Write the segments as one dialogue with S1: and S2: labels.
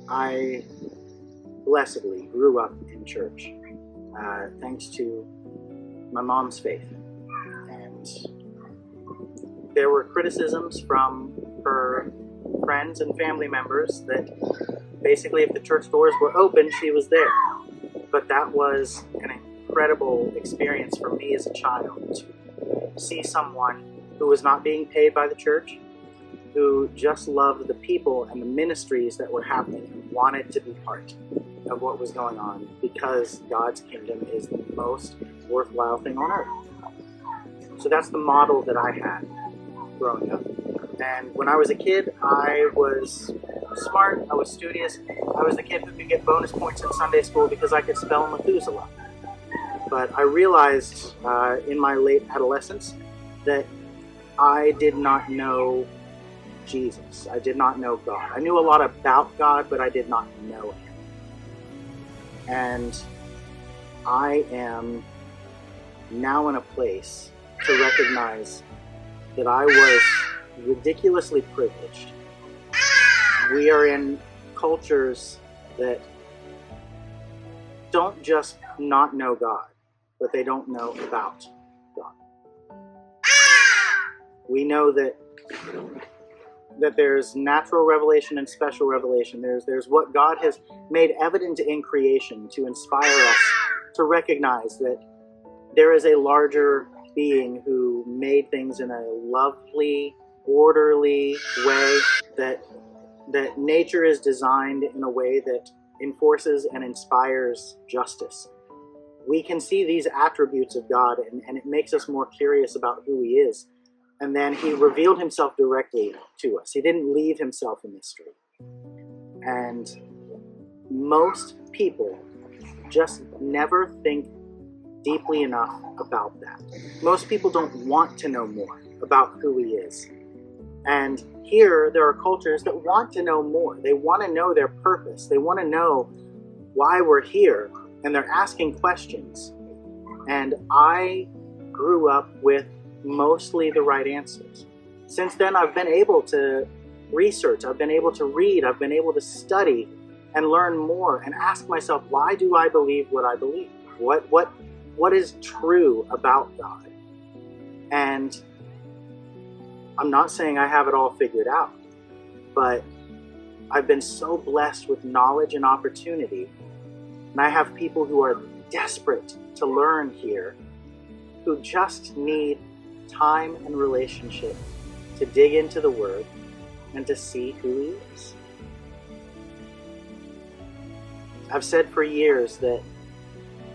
S1: I blessedly grew up in church thanks to my mom's faith. And there were criticisms from her friends and family members that basically if the church doors were open, she was there. But that was an incredible experience for me as a child to see someone who was not being paid by the church, who just loved the people and the ministries that were happening and wanted to be part of what was going on, because God's kingdom is the most worthwhile thing on earth. So that's the model that I had growing up. And when I was a kid, I was smart, I was studious, I was the kid who could get bonus points in Sunday school because I could spell Methuselah. But I realized in my late adolescence that I did not know Jesus. I did not know God. I knew a lot about God, but I did not know Him. And I am now in a place to recognize that I was ridiculously privileged. We are in cultures that don't just not know God, but they don't know about God. We know that there's natural revelation and special revelation. There's what God has made evident in creation to inspire us to recognize that there is a larger being who made things in a lovely, orderly way, that nature is designed in a way that enforces and inspires justice. We can see these attributes of God, and it makes us more curious about who He is. And then He revealed Himself directly to us. He didn't leave Himself a mystery. And most people just never think deeply enough about that. Most people don't want to know more about who He is. And here there are cultures that want to know more. They want to know their purpose. They want to know why we're here. And they're asking questions. And I grew up with mostly the right answers. Since then, I've been able to research, I've been able to read, I've been able to study and learn more and ask myself, why do I believe what I believe? What is true about God? And I'm not saying I have it all figured out, but I've been so blessed with knowledge and opportunity, and I have people who are desperate to learn here, who just need time and relationship to dig into the Word and to see who He is. I've said for years that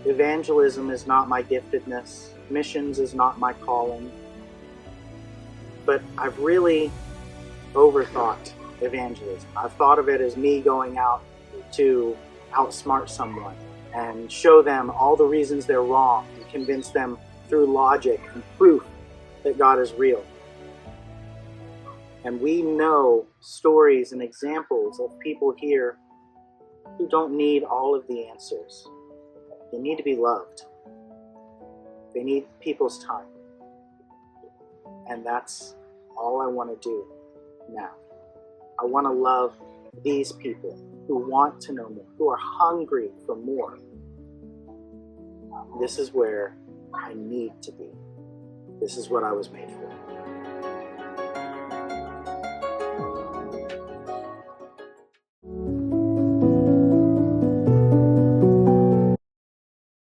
S1: evangelism is not my giftedness, missions is not my calling, but I've really overthought evangelism. I've thought of it as me going out to outsmart someone and show them all the reasons they're wrong and convince them through logic and proof that God is real. And we know stories and examples of people here who don't need all of the answers. They need to be loved. They need people's time. And that's all I want to do now. I want to love these people who want to know more, who are hungry for more. This is where I need to be. This is what I was made for.